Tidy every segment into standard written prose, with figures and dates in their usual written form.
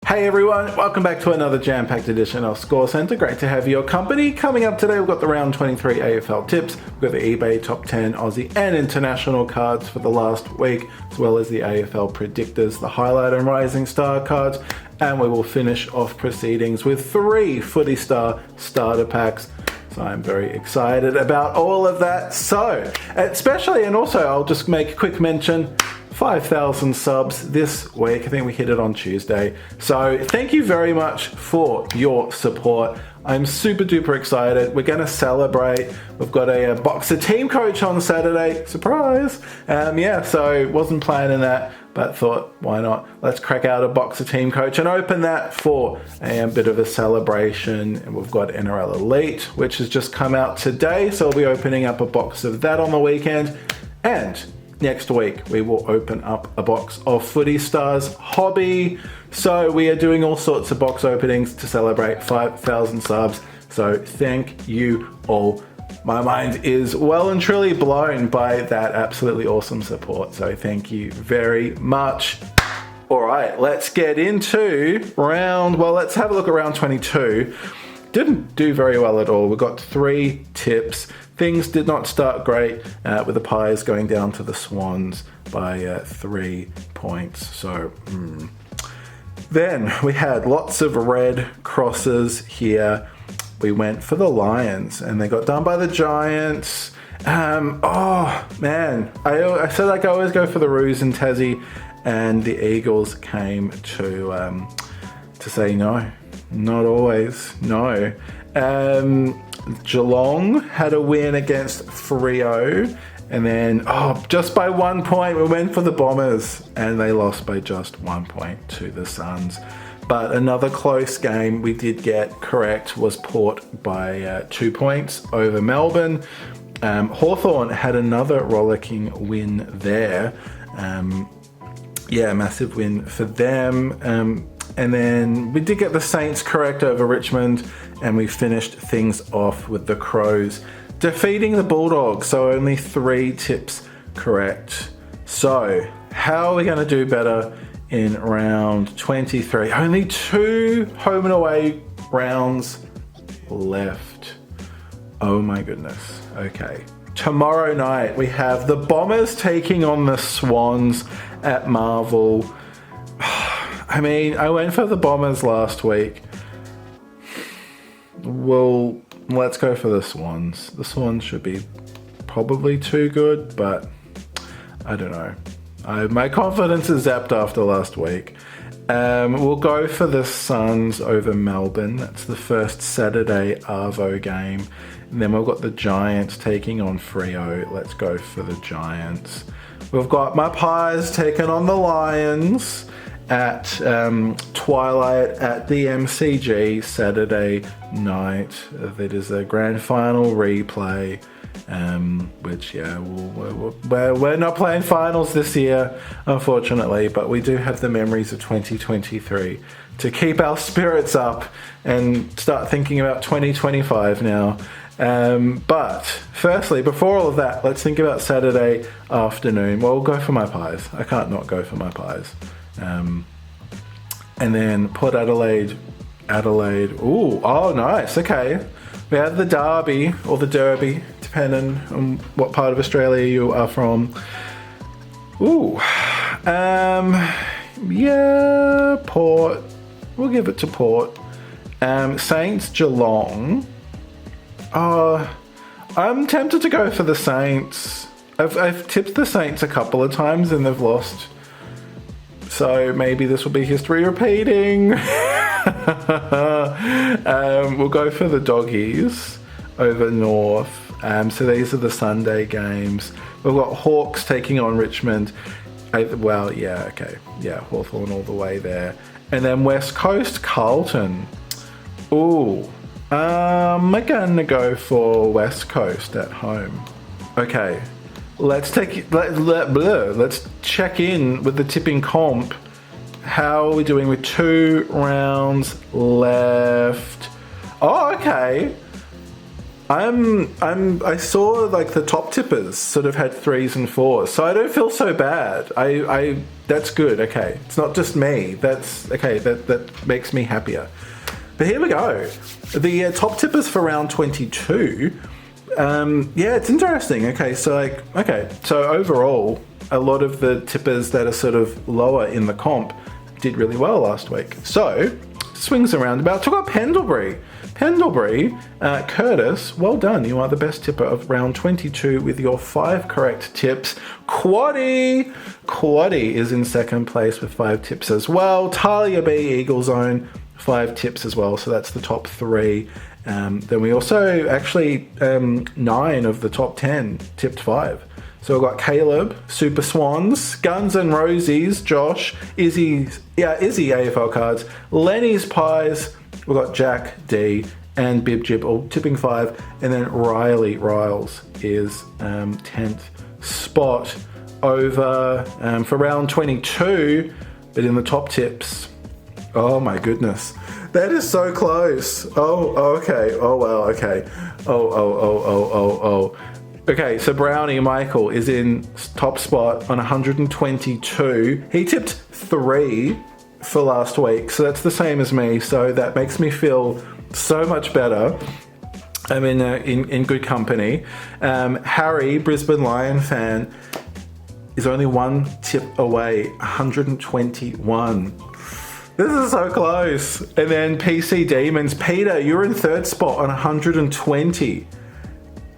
Hey everyone, welcome back to another jam-packed edition of Score Centre. Great to have your company. Coming up today, we've got the round 23 AFL tips, we've got the eBay top 10 Aussie and international cards for the last week, as well as the AFL Predictors, the Highlight and Rising Star cards, and we will finish off proceedings with 3 Footy Star starter packs. So I'm very excited about all of that. So, especially, and also I'll just make a quick mention, 5,000 subs this week. I think we hit it on Tuesday. So thank you very much for your support. I'm super duper excited. We're going to celebrate. We've got a boxer team coach on Saturday. Surprise. So wasn't planning that, but thought, why not? Let's crack out a boxer team coach and open that for a bit of a celebration. And we've got NRL Elite, which has just come out today. So I'll be opening up a box of that on the weekend. And next week, we will open up a box of Footy Stars Hobby. So we are doing all sorts of box openings to celebrate 5,000 subs. So thank you all. My mind is well and truly blown by that absolutely awesome support. So thank you very much. All right, let's get into let's have a look at round 22. Didn't do very well at all. We got 3 tips. Things did not start great with the Pies going down to the Swans by 3 points. So then we had lots of red crosses here. We went for the Lions and they got done by the Giants. Oh man, I said I always go for the Roos and Tassie, and the Eagles came to say no, not always, no. Geelong had a win against Freo, and then just by 1 point we went for the Bombers and they lost by just 1 point to the Suns. But another close game we did get correct was Port by 2 points over Melbourne. Hawthorn had another rollicking win there. Massive win for them. And then we did get the Saints correct over Richmond, and we finished things off with the Crows defeating the Bulldogs. So only 3 tips correct. So how are we going to do better in round 23? Only 2 home and away rounds left. Oh my goodness. Okay. Tomorrow night we have the Bombers taking on the Swans at Marvel. I mean, I went for the Bombers last week. Well, let's go for the Swans. The Swans should be probably too good, but I don't know. My confidence is zapped after last week. We'll go for the Suns over Melbourne. That's the first Saturday Arvo game. And then we've got the Giants taking on Freo. Let's go for the Giants. We've got my Pies taking on the Lions at Twilight at the MCG Saturday night. That is a grand final replay, which we're not playing finals this year, unfortunately, but we do have the memories of 2023 to keep our spirits up and start thinking about 2025 now. But firstly, before all of that, let's think about Saturday afternoon. Well, we'll go for my Pies. I can't not go for my Pies. And then Port Adelaide. Oh, nice. Okay. We have the Derby, or the Derby, depending on what part of Australia you are from. Port. We'll give it to Port. Saints, Geelong. I'm tempted to go for the Saints. I've tipped the Saints a couple of times and they've lost. So maybe this will be history repeating. We'll go for the Doggies over North. So these are the Sunday games. We've got Hawks taking on Richmond. Hawthorn all the way there. And then West Coast, Carlton. I'm gonna go for West Coast at home. Okay. Let's check in with the tipping comp. How are we doing with 2 rounds left? Oh, okay. I saw like the top tippers sort of had 3s and 4s, so I don't feel so bad. That's good. Okay, it's not just me. That's okay. That makes me happier. But here we go. The top tippers for round 22. Yeah, it's interesting. Okay, so overall, a lot of the tippers that are sort of lower in the comp did really well last week. So swings around about. Took up Pendlebury. Curtis, well done. You are the best tipper of round 22 with your 5 correct tips. Quaddy is in second place with 5 tips as well. Talia B, Eagle Zone, 5 tips as well. So that's the top 3. Then we also actually 9 of the top 10 tipped 5. So we've got Caleb, Super Swans, Guns and Rosies, Josh, Izzy AFL Cards, Lenny's Pies, we've got Jack D and Bib Jib all tipping 5, and then Riley Riles is 10th spot over for round 22, but in the top tips. Oh my goodness, that is so close. Oh, okay. Oh wow. Okay. Oh. Okay, so Brownie Michael is in top spot on 122. He tipped 3 for last week, so that's the same as me. So that makes me feel so much better. I'm in good company. Harry, Brisbane Lion fan, is only 1 tip away, 121. This is so close. And then PC Demons, Peter, you're in 3rd spot on 120.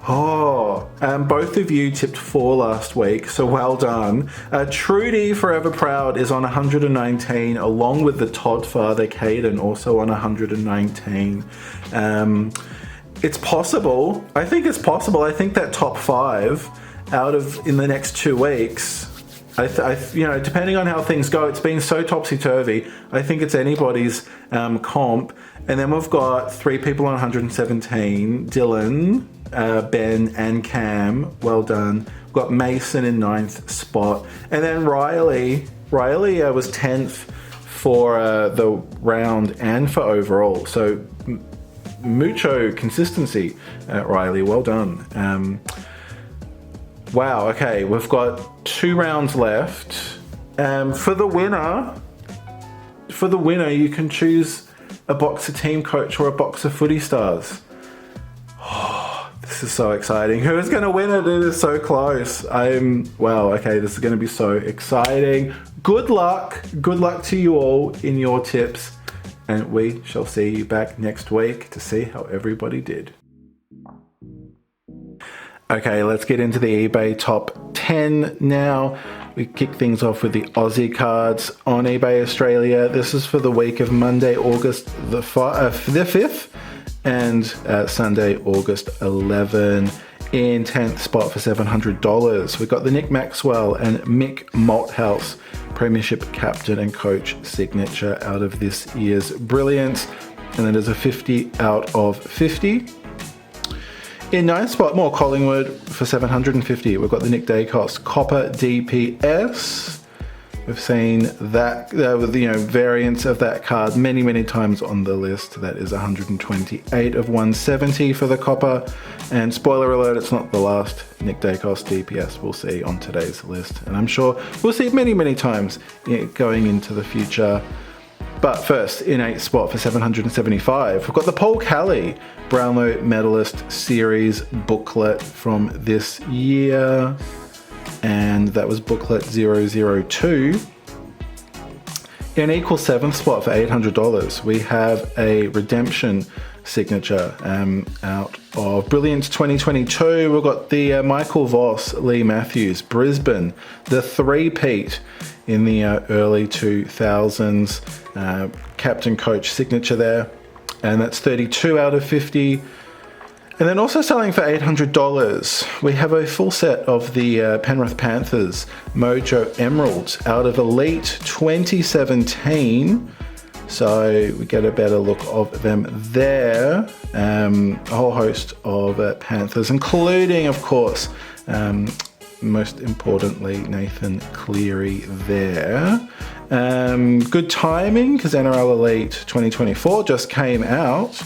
Oh, both of you tipped 4 last week, so well done. Trudy, Forever Proud, is on 119, along with the Todd father, Caden, also on 119. It's possible. I think it's possible. I think that top 5 out of in the next 2 weeks, depending on how things go, it's been so topsy-turvy. I think it's anybody's comp. And then we've got 3 people on 117, Dylan, Ben and Cam, well done. We've got Mason in 9th spot. And then Riley was 10th for the round and for overall. So mucho consistency, Riley, well done. Wow, okay, we've got 2 rounds left. For the winner, you can choose a box of Team Coach or a box of Footy Stars. This is so exciting. Who's going to win it? It is so close. Wow, okay, this is going to be so exciting. Good luck. Good luck to you all in your tips. And we shall see you back next week to see how everybody did. Okay, let's get into the eBay top 10 now. We kick things off with the Aussie cards on eBay Australia. This is for the week of Monday, August the 5th and Sunday, August 11. In 10th spot for $700. We've got the Nick Maxwell and Mick Malthouse Premiership Captain and Coach signature out of this year's Brilliance. And then there's a 50 out of 50. In 9th spot, more Collingwood for $750. We've got the Nick Dacos Copper DPS. We've seen that, variants of that card many times on the list. That is 128 of 170 for the Copper. And spoiler alert, it's not the last Nick Dacos DPS we'll see on today's list. And I'm sure we'll see it many times going into the future. But first, in 8th spot for $775, we've got the Paul Kelly Brownlow Medalist Series booklet from this year. And that was booklet 002. In equal 7th spot for $800, we have a redemption signature out of Brilliance 2022. We've got the Michael Voss, Lee Matthews, Brisbane, the 3-peat in the early 2000s. Captain Coach signature there. And that's 32 out of 50. And then also selling for $800, we have a full set of the Penrith Panthers Mojo Emeralds out of Elite 2017. So we get a better look of them there. A whole host of Panthers, including, of course, most importantly, Nathan Cleary there. Good timing, because NRL Elite 2024 just came out.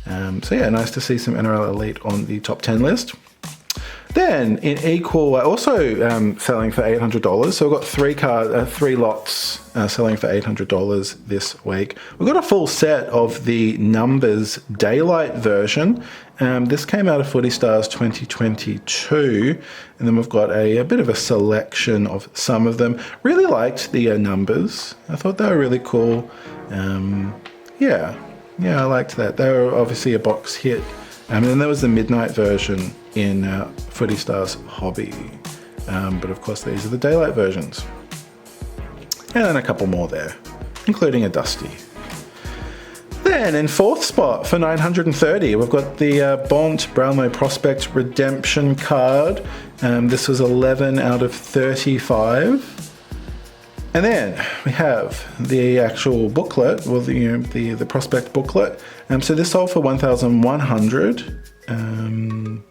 So yeah, nice to see some NRL Elite on the top 10 list. Then in equal, also selling for $800. So we've got three lots selling for $800 this week. We've got a full set of the numbers daylight version. This came out of Footy Stars 2022, and then we've got a bit of a selection of some of them. Really liked the numbers. I thought they were really cool. Yeah, I liked that. They were obviously a box hit. And then there was the midnight version in Footy Stars Hobby. But of course, these are the daylight versions. And then a couple more there, including a Dusty. Then in fourth spot for 930, we've got the Bont Brownlow Prospect Redemption card. This was 11 out of 35. And then we have the actual booklet, well, the prospect booklet. So this sold for $1,100.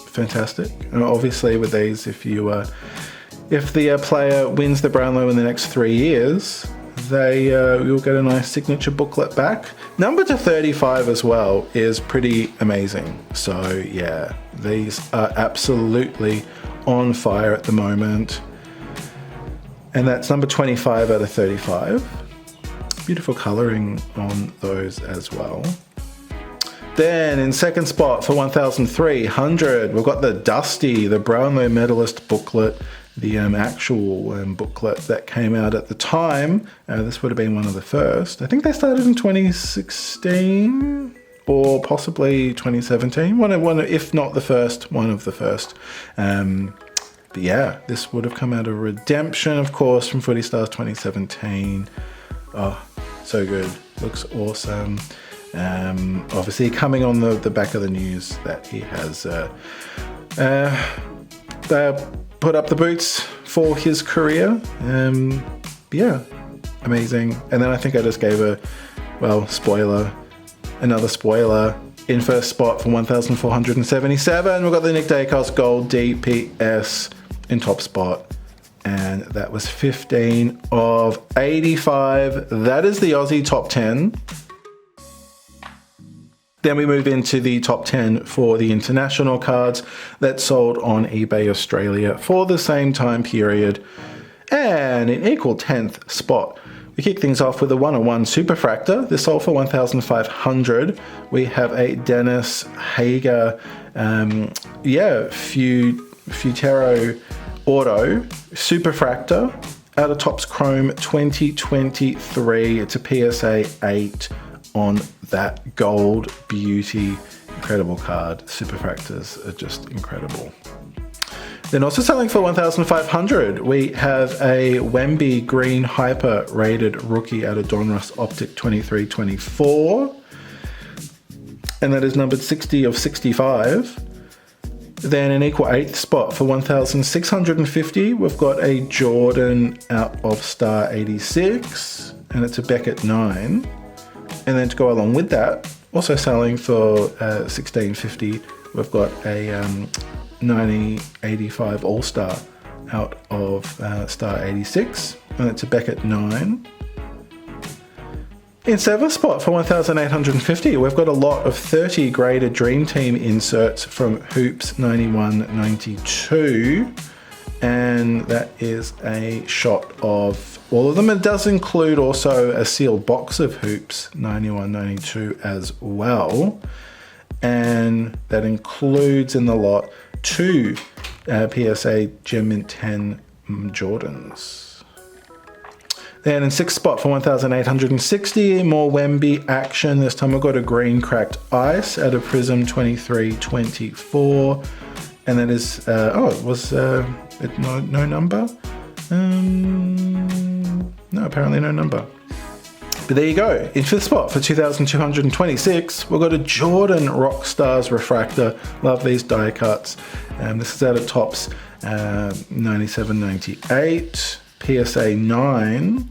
Fantastic. And obviously, with these, if the player wins the Brownlow in the next 3 years, you'll get a nice signature booklet back. Number to 35 as well is pretty amazing. So yeah, these are absolutely on fire at the moment. And that's number 25 out of 35. Beautiful colouring on those as well. Then in second spot for 1,300, we've got the Dusty, the Brownlow Medalist booklet, the actual booklet that came out at the time. This would have been one of the first. I think they started in 2016 or possibly 2017. One, if not the first, one of the first. But yeah, this would have come out of Redemption, of course, from Footy Stars 2017. Oh, so good. Looks awesome. Obviously, coming on the back of the news that he has put up the boots for his career. Yeah, amazing. And then I think I just gave another spoiler. In first spot for 1,477, we've got the Nick Dacos Gold DPS in top spot, and that was 15 of 85. That is the Aussie top 10. Then we move into the top 10 for the international cards that sold on eBay Australia for the same time period. And in equal 10th spot, we kick things off with a 101 Superfractor. This sold for 1,500. We have a Dennis Hager, Futero Auto Superfractor out of Topps Chrome 2023. It's a PSA 8 on that gold beauty. Incredible card. Superfractors are just incredible. Then also selling for 1,500, we have a Wemby Green Hyper rated rookie out of Donruss Optic 23-24. And that is numbered 60 of 65. Then an equal 8th spot for 1,650, we've got a Jordan out of Star 86, and it's a Beckett 9. And then to go along with that, also selling for 1,650, we've got a 9085 All-Star out of Star 86, and it's a Beckett 9. In 7th spot for 1,850, we've got a lot of 30 graded Dream Team inserts from Hoops 91-92, and that is a shot of all of them. It does include also a sealed box of Hoops 91-92 as well, and that includes in the lot 2 PSA Gem Mint 10 Jordans. Then in 6th spot for 1,860, more Wemby action. This time we've got a green cracked ice out of Prism 23-24. And that is, no number? No, apparently no number. But there you go. In 5th spot for 2,226, we've got a Jordan Rockstars Refractor. Love these die cuts. This is out of Topps 97-98. PSA 9.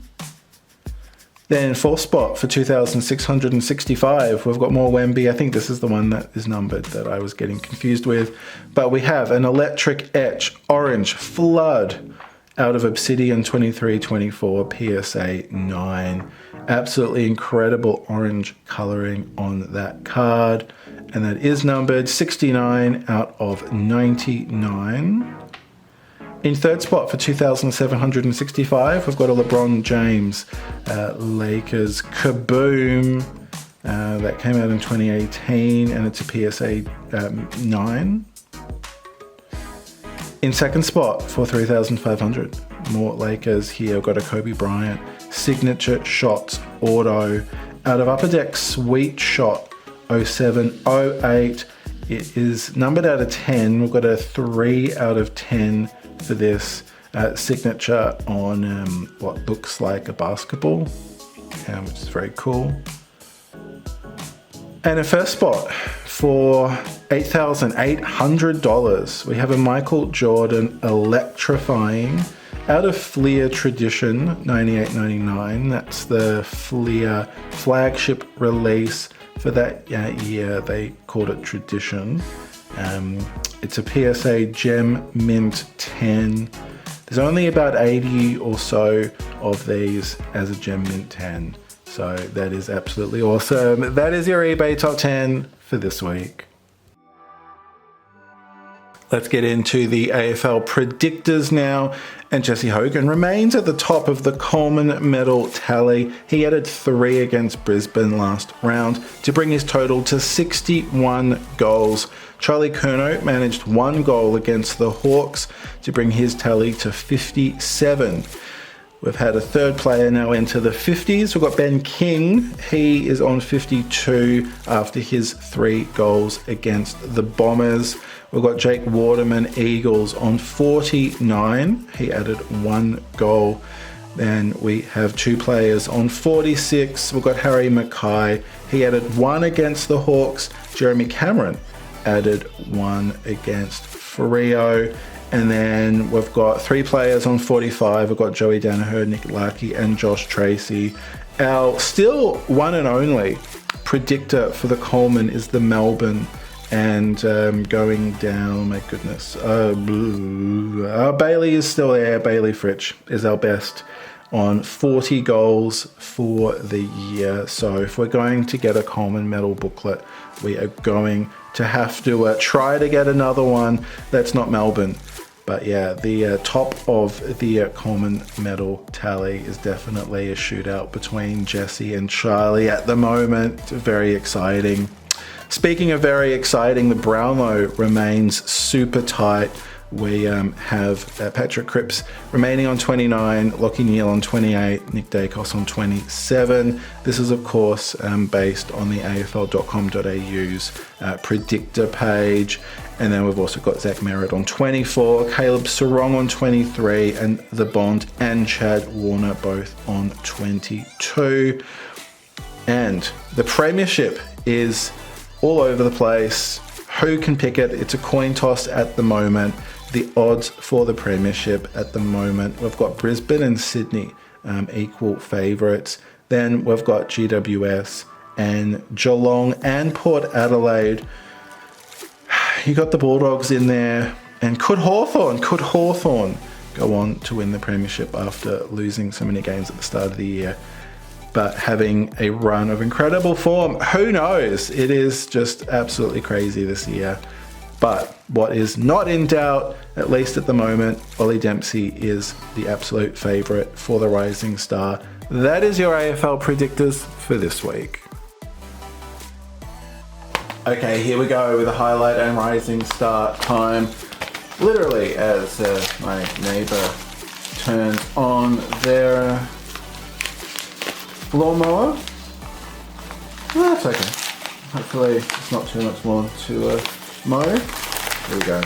Then 4th spot for 2,665, we've got more Wemby. I think this is the one that is numbered that I was getting confused with. But we have an Electric Etch Orange Flood out of Obsidian 23-24 PSA 9. Absolutely incredible orange coloring on that card. And that is numbered 69 out of 99. In third spot for 2,765, we've got a LeBron James Lakers Kaboom. That came out in 2018 and it's a PSA 9. In second spot for 3,500, more Lakers here. We've got a Kobe Bryant Signature Shots Auto out of Upper Deck Sweet Shot 0708. It is numbered out of 10. We've got a 3 out of 10 for this signature on what looks like a basketball, which is very cool. And a first spot for $8,800, we have a Michael Jordan Electrifying out of Fleer Tradition 98.99. That's the Fleer flagship release for that year. They called it Tradition. It's a PSA Gem Mint 10. There's only about 80 or so of these as a Gem Mint 10. So that is absolutely awesome. That is your eBay top 10 for this week. Let's get into the AFL Predictors now. And Jesse Hogan remains at the top of the Coleman medal tally. He added 3 against Brisbane last round to bring his total to 61 goals. Charlie Curnow managed 1 goal against the Hawks to bring his tally to 57. We've had a third player now enter the 50s. We've got Ben King. He is on 52 after his 3 goals against the Bombers. We've got Jake Waterman, Eagles, on 49. He added 1 goal. Then we have 2 players on 46. We've got Harry Mackay. He added 1 against the Hawks. Jeremy Cameron added 1 against Freo. And then we've got 3 players on 45. We've got Joey Danaher, Nick Larkey, and Josh Tracy. Our still one and only predictor for the Coleman is the Melbourne. And going down, my goodness. Bailey is still there. Bailey Fritsch is our best on 40 goals for the year. So if we're going to get a Coleman medal booklet, we are going to have to try to get another one that's not Melbourne. But yeah, the top of the Coleman medal tally is definitely a shootout between Jesse and Charlie at the moment. Very exciting. Speaking of very exciting, the Brownlow remains super tight. We have Patrick Cripps remaining on 29, Lachie Neale on 28, Nick Dacos on 27. This is, of course, based on the AFL.com.au's predictor page. And then we've also got Zach Merritt on 24, Caleb Sarong on 23, and The Bond and Chad Warner both on 22. And the Premiership is all over the place. Who can pick it? It's a coin toss at the moment. The odds for the Premiership at the moment, we've got Brisbane and Sydney equal favourites. Then we've got GWS and Geelong and Port Adelaide. You got the Bulldogs in there. And could Hawthorn go on to win the Premiership after losing so many games at the start of the year, but having a run of incredible form? Who knows? It is just absolutely crazy this year. But what is not in doubt, at least at the moment, Ollie Dempsey is the absolute favourite for the Rising Star. That is your AFL Predictors for this week. Okay, here we go with a highlight and Rising Star time. Literally as my neighbour turns on their lawnmower. Oh, that's okay. Hopefully it's not too much more to mow. Here we go.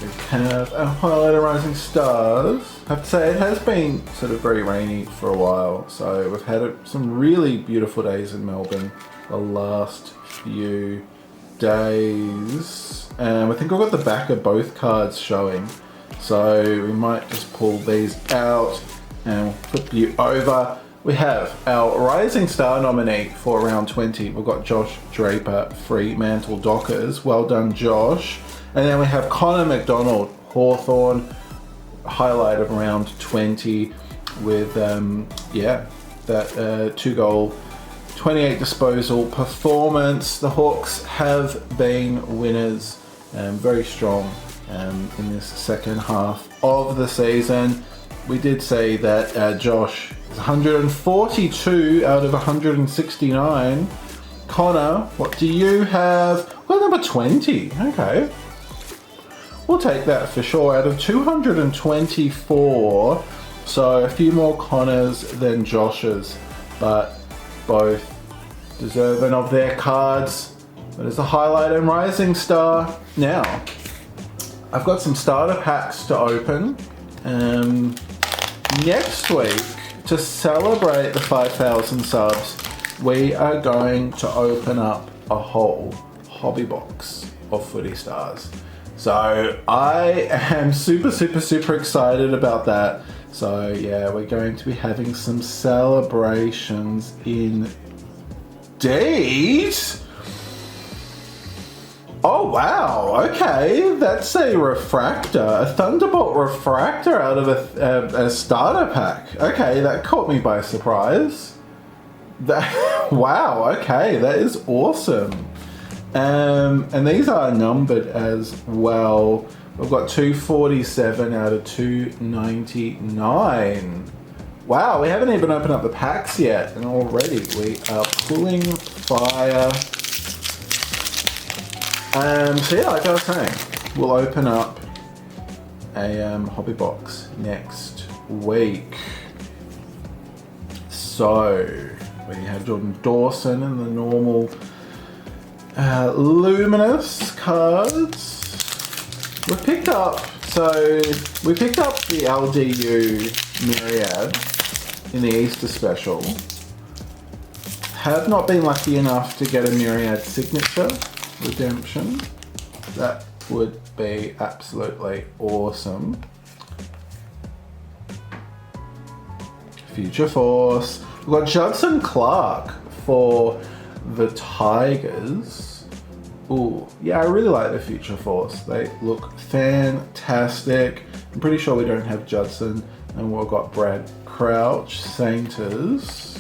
We have a highlight of Rising Stars. I have to say it has been sort of very rainy for a while, so we've had some really beautiful days in Melbourne the last few days. I think I've got the back of both cards showing, so we might just pull these out and we'll flip you over. We have our Rising Star nominee for round 20. We've got Josh Draper, Fremantle Dockers. Well done, Josh. And then we have Connor McDonald, Hawthorn. Highlight of round 20 with, that 2-goal, 28 disposal performance. The Hawks have been winners, very strong in this second half of the season. We did say that Josh is 142 out of 169. Connor, what do you have? Well, number 20. Okay. We'll take that for sure. Out of 224. So a few more Connors than Josh's, but both deserving of their cards. That is a highlight and rising star. Now, I've got some starter packs to open. Next week, to celebrate the 5,000 subs, we are going to open up a whole hobby box of Footy Stars. So I am super excited about that. So yeah, we're going to be having some celebrations indeed. Oh wow, okay, that's a refractor, a Thunderbolt refractor out of a starter pack. Okay, that caught me by surprise. Wow, okay, that is awesome. And these are numbered as well. We've got 247 out of 299. Wow, we haven't even opened up the packs yet, and already we are pulling fire. So yeah, like I was saying, we'll open up a hobby box next week. So we have Jordan Dawson in the normal luminous cards. We picked up the LDU Myriad in the Easter special. Have not been lucky enough to get a Myriad signature redemption. That would be absolutely awesome. Future Force. We've got Judson Clark for the Tigers. Ooh, yeah, I really like the Future Force. They look fantastic. I'm pretty sure we don't have Judson, and we've got Brad Crouch, Sainters.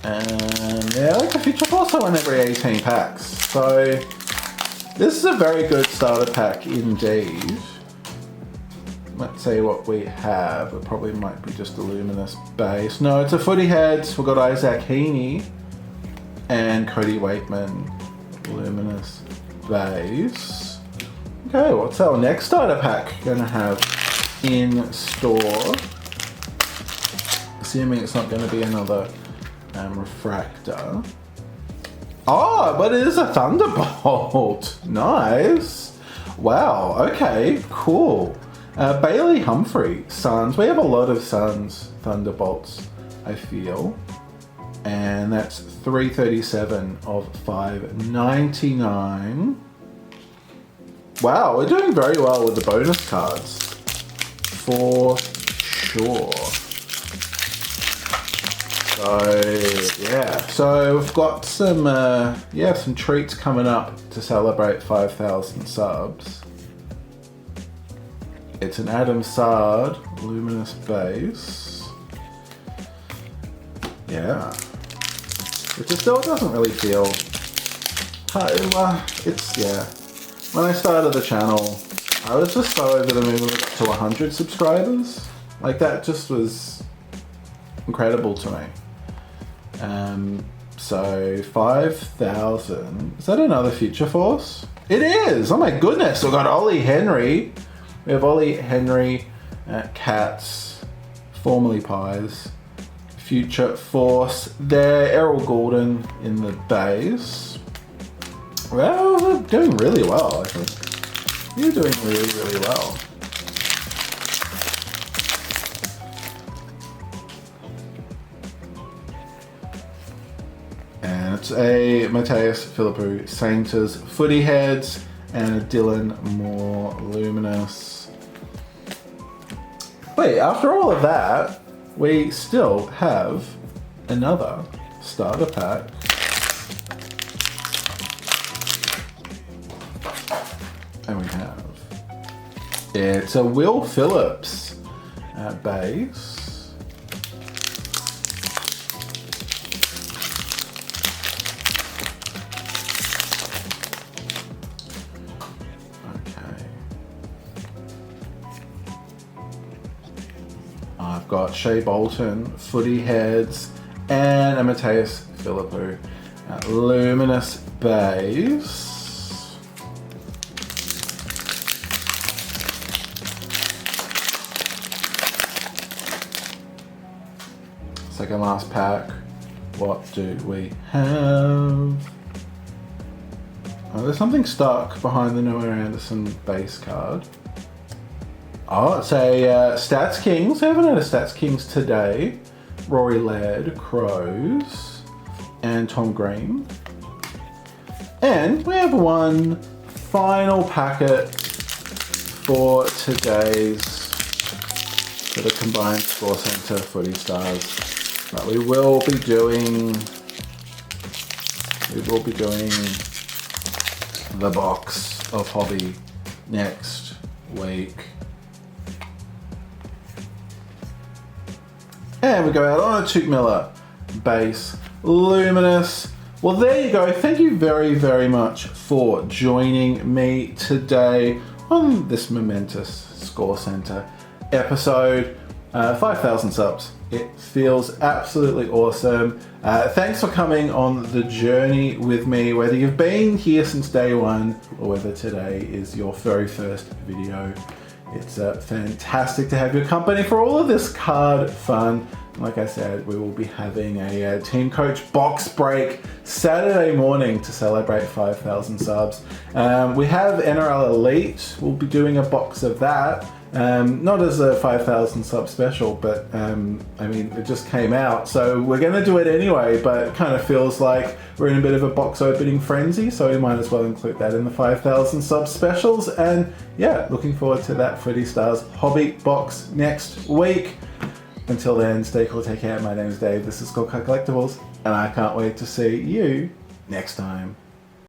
And yeah, I like the Future Force, I win every 18 packs. So this is a very good starter pack indeed. Let's see what we have. It probably might be just a luminous base. No, it's a Footy Heads. We've got Isaac Heaney and Cody Waitman, luminous base. Okay, what's our next starter pack gonna have in store? Assuming it's not gonna be another refractor. Oh, but it is a Thunderbolt. Nice. Wow, okay, cool. Bailey Humphrey, Suns. We have a lot of Suns Thunderbolts, I feel. And that's 337 of 599. Wow, we're doing very well with the bonus cards. For sure. So, yeah. So we've got some, some treats coming up to celebrate 5,000 subs. It's an Adam Sard luminous base. Yeah. Which still doesn't really feel... When I started the channel, I was just so over the moon when we got to 100 subscribers. Like, that just was incredible to me. So 5,000. Is that another Future Force? It is! Oh my goodness! We've got Ollie Henry. We have Ollie Henry, Cats, formerly Pies, Future Force there, Errol Gordon in the base. Well, we're doing really well, I think. You're doing really, really well. And it's a Mateus Philippou Sainters Footy Heads and a Dylan Moore Luminous. Wait, after all of that, we still have another starter pack. And we have It's a Will Phillips base. I've got Shea Bolton, Footy heads, and a Mateus Philippou luminous base. Second last pack. What do we have? Oh, there's something stuck behind the Noah Anderson base card. Oh, it's a Stats Kings. I haven't had a Stats Kings today. Rory Laird, Crows, and Tom Green. And we have one final packet for today's for the combined Score Centre Footy Stars. But we will be doing the box of hobby next week. And we go out on a Touk Miller base, luminous. Well, there you go. Thank you very, very much for joining me today on this momentous Score Centre episode. 5,000 subs. It feels absolutely awesome. Thanks for coming on the journey with me, whether you've been here since day one or whether today is your very first video. It's fantastic to have your company for all of this card fun. Like I said, we will be having a Team Coach box break Saturday morning to celebrate 5,000 subs. We have NRL Elite. We'll be doing a box of that. Not as a 5,000 sub special, but I mean, it just came out. So we're going to do it anyway, but it kind of feels like we're in a bit of a box opening frenzy. So we might as well include that in the 5,000 sub specials. And yeah, looking forward to that Footy Stars hobby box next week. Until then, stay cool, take care. My name is Dave. This is Scorecard Collectibles, and I can't wait to see you next time.